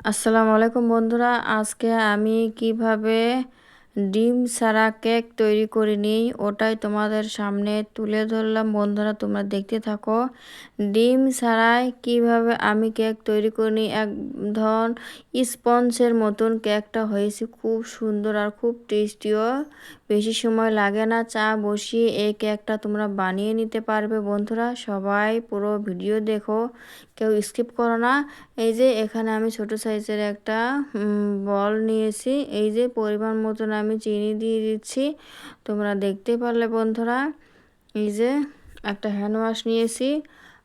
আসসালামু আলাইকুম বন্ধুরা, আজকে আমি কিভাবে ডিম ছাড়া কেক তৈরি করে নিই ওটাই তোমাদের সামনে তুলে ধরলাম। বন্ধুরা, তোমরা দেখতে থাকো। ডিম ছাড়াই কিভাবে আমি কেক তৈরি করে নিই, ধরন স্পঞ্জের মতন কেকটা হয়েছে, খুব সুন্দর আর খুব টেস্টিও। বেশি সময় লাগে না, চা বসিয়ে এই কেকটা তোমরা বানিয়ে নিতে পারবে। বন্ধুরা, সবাই পুরো ভিডিও দেখো, কেউ স্কিপ করো না। এই যে এখানে আমি ছোট সাইজের একটা বল নিয়েছি। এই যে পরিমাণ মতন আমি চিনি দিয়ে দিচ্ছি, তোমরা দেখতে পারলে বন্ধুরা। এই যে একটা হ্যান্ড ওয়াশ নিয়েছি।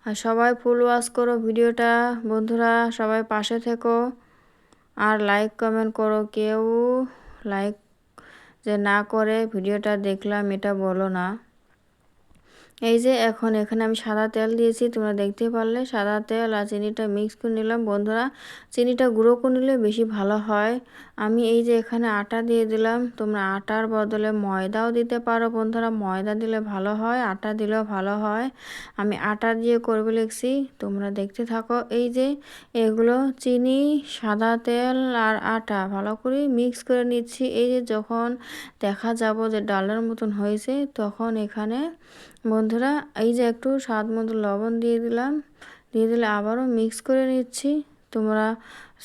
আর সবাই ফুল ওয়াশ করো ভিডিওটা। বন্ধুরা, সবাই পাশে থেকো আর লাইক কমেন্ট করো। কেউ লাইক যে না করে ভিডিওটা দেখলাম এটা বলো না। এই যে এখন এখানে আমি সাদা তেল দিয়েছি, তোমরা দেখতে পারলে। সাদা তেল আর চিনিটা মিক্স করে নিলাম। বন্ধুরা, চিনিটা গুঁড়ো করে নিলে বেশি ভালো হয়। আমি এই যে এখানে আটা দিয়ে দিলাম, তোমরা আটার বদলে ময়দাও দিতে পারো। বন্ধুরা, ময়দা দিলে ভালো হয়, আটা দিলেও ভালো হয়। আমি আটা দিয়ে করবে লিখছি, তোমরা দেখতে থাকো। এই যে এগুলো চিনি, সাদা তেল আর আটা ভালো করে মিক্স করে নিচ্ছি। এই যে যখন দেখা যাব যে ডালের মতন হয়েছে, তখন এখানে বন্ধুরা এই যে একটু স্বাদ মতো লবণ দিয়ে দিলাম। দিয়ে দিলে আবারও মিক্স করে নিচ্ছি। তোমরা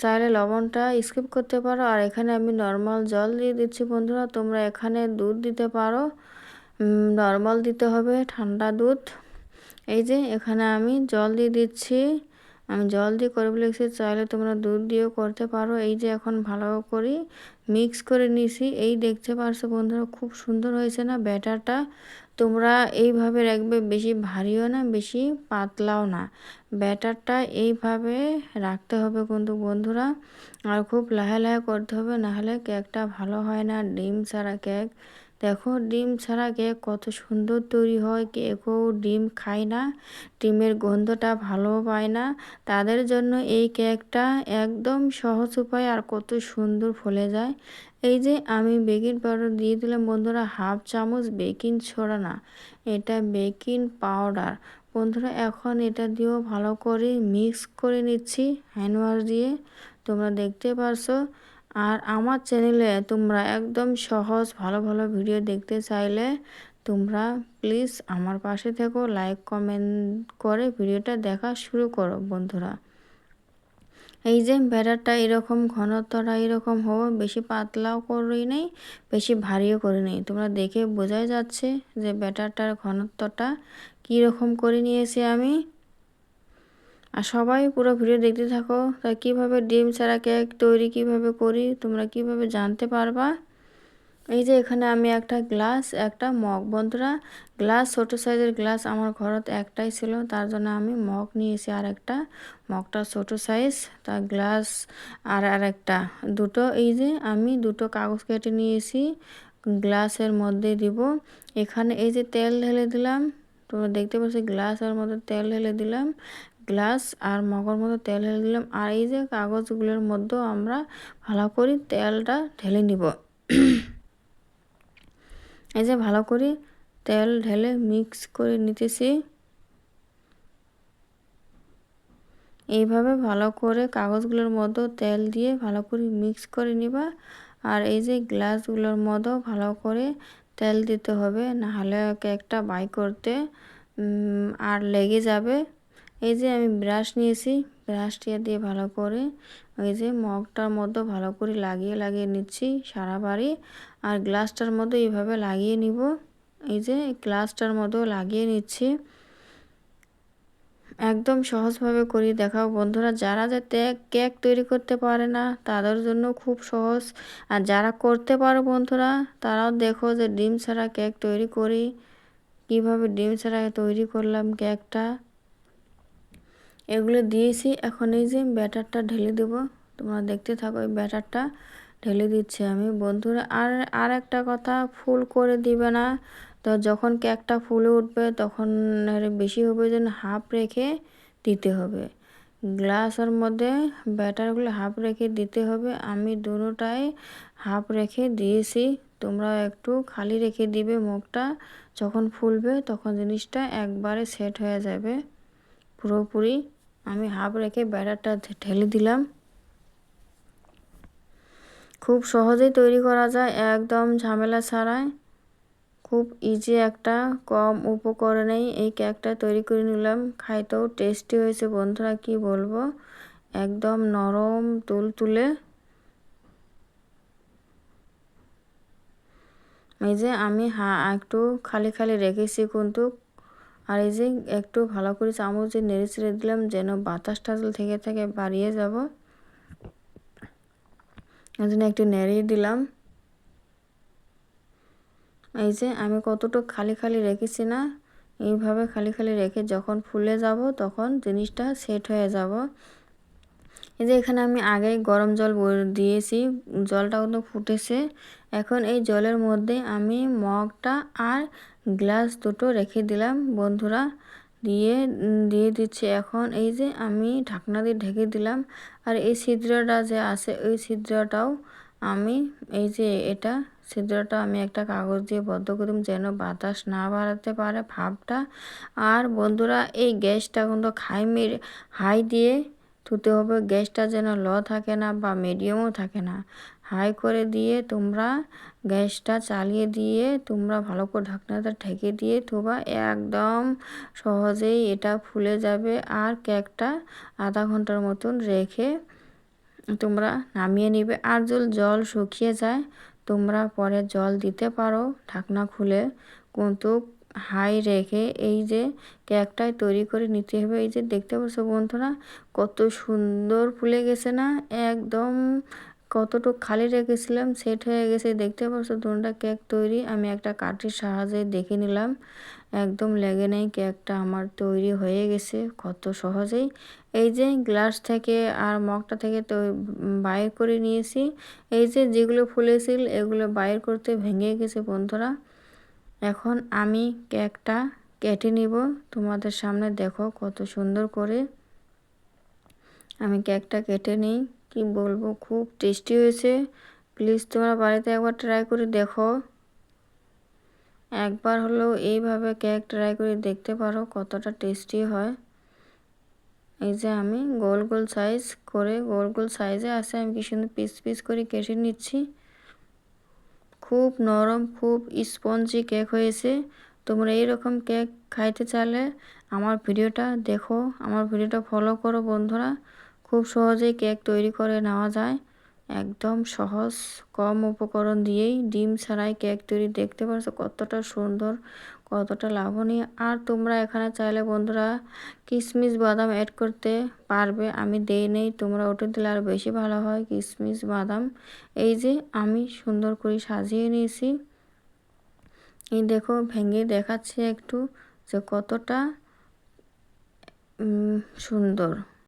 চাইলে লবণটা স্কিপ করতে পারো। আর এখানে আমি নর্মাল জল দিয়ে দিচ্ছি। বন্ধুরা, তোমরা এখানে দুধ দিতে পারো, নর্মাল দিতে হবে, ঠান্ডা দুধ। এই যে এখানে আমি জল দিয়ে দিচ্ছি। আমি জল দিয়ে করে বলেছি, চাইলে তোমরা দুধ দিয়েও করতে পারো। এই যে এখন ভালো করে মিক্স করে নিছি। এই দেখতে পারছো বন্ধুরা, খুব সুন্দর হয়েছে না ব্যাটারটা। তোমরা এইভাবে রাখবে, বেশি ভারীও না বেশি পাতলাও না। ব্যাটারটা এইভাবে রাখতে হবে কিন্তু বন্ধুরা। আর খুব লাহে লাহে করতে হবে, নাহলে কেকটা ভালো হয় না। ডিম ছাড়া কেক, দেখো ডিম ছাড়া কেক কত সুন্দর তৈরি হয়। কেউ ডিম খায় না, ডিমের গন্ধটা ভালো পায় না, তাদের জন্য এই কেকটা একদম সহজ উপায় আর কত সুন্দর ফলে যায়। এই যে আমি বেকিং পাউডার দিয়ে দিলাম বন্ধুরা, হাফ চামচ। বেকিং সোডা না, এটা বেকিং পাউডার। বন্ধুরা, এখন এটা দিয়েও ভালো করে মিক্স করে নিচ্ছি হ্যান্ড ওয়াশ দিয়ে, তোমরা দেখতে পারছো। আর আমার চ্যানেলে তোমরা একদম সহজ ভালো ভালো ভিডিও দেখতে চাইলে তোমরা প্লিজ আমার পাশে থেকো, লাইক কমেন্ট করে ভিডিওটা দেখা শুরু করো। বন্ধুরা, এই যে ব্যাটারটা এরকম ঘনত্বটা এরকম হবে, বেশি পাতলাও করি নেই, বেশি ভারীও করে নেই। তোমরা দেখে বোঝাই যাচ্ছে যে ব্যাটারটার ঘনত্বটা কীরকম করে নিয়েছি আমি। আর সবাই পুরো ভিডিও দেখতে থাকো। তা কীভাবে ডিম ছাড়া কেক তৈরি কিভাবে করি তোমরা কিভাবে জানতে পারবা। এই যে এখানে আমি একটা গ্লাস, একটা মগ। বন্ধুরা, গ্লাস ছোট সাইজের গ্লাস আমার ঘরত একটাই ছিল, তার জন্য আমি মগ নিয়েছি। আর একটা মগটা ছোট সাইজ, তার গ্লাস আর একটা দুটো। এই যে আমি দুটো কাগজ কেটে নিয়েছি, গ্লাসের মধ্যে দিব। এখানে এই যে তেল ঢেলে দিলাম, তোমরা দেখতে পাচ্ছ গ্লাসের মধ্যে তেল ঢেলে দিলাম, গ্লাস আর মগের মধ্যে তেল ঢেলে দিলাম। আর এই যে কাগজগুলোর মধ্যেও আমরা ভালো করে তেলটা ঢেলে নিব। এই যে ভালো করে তেল ঢেলে মিক্স করে নিতেছি। এইভাবে ভালো করে কাগজগুলোর মধ্যে তেল দিয়ে ভালো করে মিক্স করে নিবা। আর এই যে গ্লাসগুলোর মধ্যেও ভালো করে তেল দিতে হবে, নাহলে কেকটা বাই করতে আর লেগে যাবে। এই যে আমি ব্রাশ নিয়েছি, ব্রাশটা দিয়ে ভালো করে ওই যে মগটার মধ্যে ভালো করে লাগিয়ে লাগিয়ে নিচ্ছি সারা বাড়ি। আর গ্লাসটার মধ্যে এইভাবে লাগিয়ে নিব। এই যে গ্লাসটার মধ্যেও লাগিয়ে নিচ্ছি। একদম সহজভাবে করি দেখাও বন্ধুরা। যারা যাতে কেক তৈরি করতে পারে না তাদের জন্য খুব সহজ। আর যারা করতে পারো বন্ধুরা, তারাও দেখো যে ডিম ছাড়া কেক তৈরি করি, কিভাবে ডিম ছাড়া তৈরি করলাম কেকটা। এগুলো দিয়েছি। এখন এই যে ব্যাটারটা ঢেলে দেবো, তোমরা দেখতে থাকো। এই ব্যাটারটা ঢেলে দিচ্ছি আমি বন্ধুরা। আর একটা কথা, ফুল করে দিবে না। তো যখন কেকটা ফুলে উঠবে তখন বেশি হবে, যেন হাফ রেখে দিতে হবে। গ্লাসের মধ্যে ব্যাটারগুলো হাফ রেখে দিতে হবে। আমি দুটোটাই হাফ রেখে দিয়েছি, তোমরা একটু খালি রেখে দিবে। মুখটা যখন ফুলবে তখন জিনিসটা একবারে সেট হয়ে যাবে পুরোপুরি। আমি হাফ রেখে ব্যাটারটা ঢেলে দিলাম। খুব সহজেই তৈরি করা যায়, একদম ঝামেলা ছাড়াই। খুব ইজি একটা কম উপকরণেই এই কেকটা তৈরি করে নিলাম। খাইতেও টেস্টি হয়েছে বন্ধুরা, কি বলবো, একদম নরম তুলতুলে। এই যে আমি একটু খালি খালি রেখেছি কিন্তু, আর এই যে একটু ভালো করে চামচ দিয়ে নেড়ে চেড়ে দিলাম যেন বাতাস টাতাস থেকে থেকে বাড়িয়ে যাব, এই জন্য একটু নেড়িয়ে দিলাম। এই যে আমি কতটুকু খালি খালি রেখেছি না, এইভাবে খালি খালি রেখে যখন ফুলে যাব তখন জিনিসটা সেট হয়ে যাব। এই যে এখানে আমি আগেই গরম জল দিয়েছি, জলটা কিন্তু ফুটেছে। এখন এই জলের মধ্যে আমি মগটা আর গ্লাস দুটো রেখে দিলাম বন্ধুরা, দিয়ে দিচ্ছি। এখন এই যে আমি ঢাকনা দিয়ে ঢেকে দিলাম। আর এই ছিদ্রটা যে আছে ওই ছিদ্রটাও আমি, এই যে ছিদ্রটা আমি একটা কাগজ দিয়ে বদ্ধ করলাম যেন বাতাস না বাড়াতে পারে ভাপটা। আর বন্ধুরা এই গ্যাসটা কিন্তু হাই দিয়ে ধুতে হবে, গ্যাসটা যেন লো থাকে না বা মিডিয়ামও থাকে না, হাই করে দিয়ে তোমরা গ্যাসটা চালিয়ে দিয়ে তোমরা ভালো করে ঢাকনাটা ঢেকে দিয়ে ধোবা, একদম সহজেই এটা ফুলে যাবে। আর কেকটা আধা ঘন্টার মতন রেখে তোমরা নামিয়ে নিবে। আর যদি জল শুকিয়ে যায় তোমরা পরে জল দিতে পারো ঢাকনা খুলে, কিন্তু হাই রেখে এই যে কেকটাই তৈরি করে নিতে হবে। এই যে দেখতে পাচ্ছ বন্ধুরা কত সুন্দর ফুলে গেছে না, একদম কতটুকু খালি রেখেছিলাম সেট হয়ে গেছে। দেখতে পাচ্ছ দুটা কেক তৈরি, আমি একটা কাঠির সাহায্যে দেখে নিলাম, একদম লেগে নেই, কেকটা আমার তৈরি হয়ে গেছে কত সহজেই। এই যে গ্লাস থেকে আর মগটা থেকে তো বাইর করে নিয়েছি। এই যে যেগুলো ফুলেছিল এগুলো বাইর করতে ভেঙে গেছে বন্ধুরা। এখন আমি কেকটা কেটে নিব, তোমাদের সামনে দেখো কত সুন্দর করে আমি কেকটা কেটে নিই। কি বলবো, খুব টেস্টি হয়েছে। প্লিজ তোমরা বাড়িতে একবার ট্রাই করে দেখো, একবার হলেও এইভাবে কেক ট্রাই করে দেখতে পারো কতটা টেস্টি হয়। এই যে আমি গোল গোল সাইজে আছে, আমি কি সুন্দর পিস পিস করে কেটে নিচ্ছি। খুব নরম, খুব স্পঞ্জি কেক হয়েছে। তোমরা এইরকম কেক খাইতে চাইলে আমার ভিডিওটা দেখো, আমার ভিডিওটা ফলো করো বন্ধুরা। খুব সহজেই কেক তৈরি করে নেওয়া যায়, একদম সহজ কম উপকরণ দিয়েই ডিম ছাড়াই কেক তৈরি। দেখতে পাচ্ছ কতটা সুন্দর, কতটা লাভনীয়। আর তোমরা এখানে চাইলে বন্ধুরা কিশমিশ বাদাম অ্যাড করতে পারবে, আমি দেই নেই, তোমরা ওটা দিলে আর বেশি ভালো হয় কিশমিশ বাদাম। এই যে আমি সুন্দর করে সাজিয়ে নিয়েছি, এই দেখো ভেঙে দেখাচ্ছি একটু যে কতটা সুন্দর।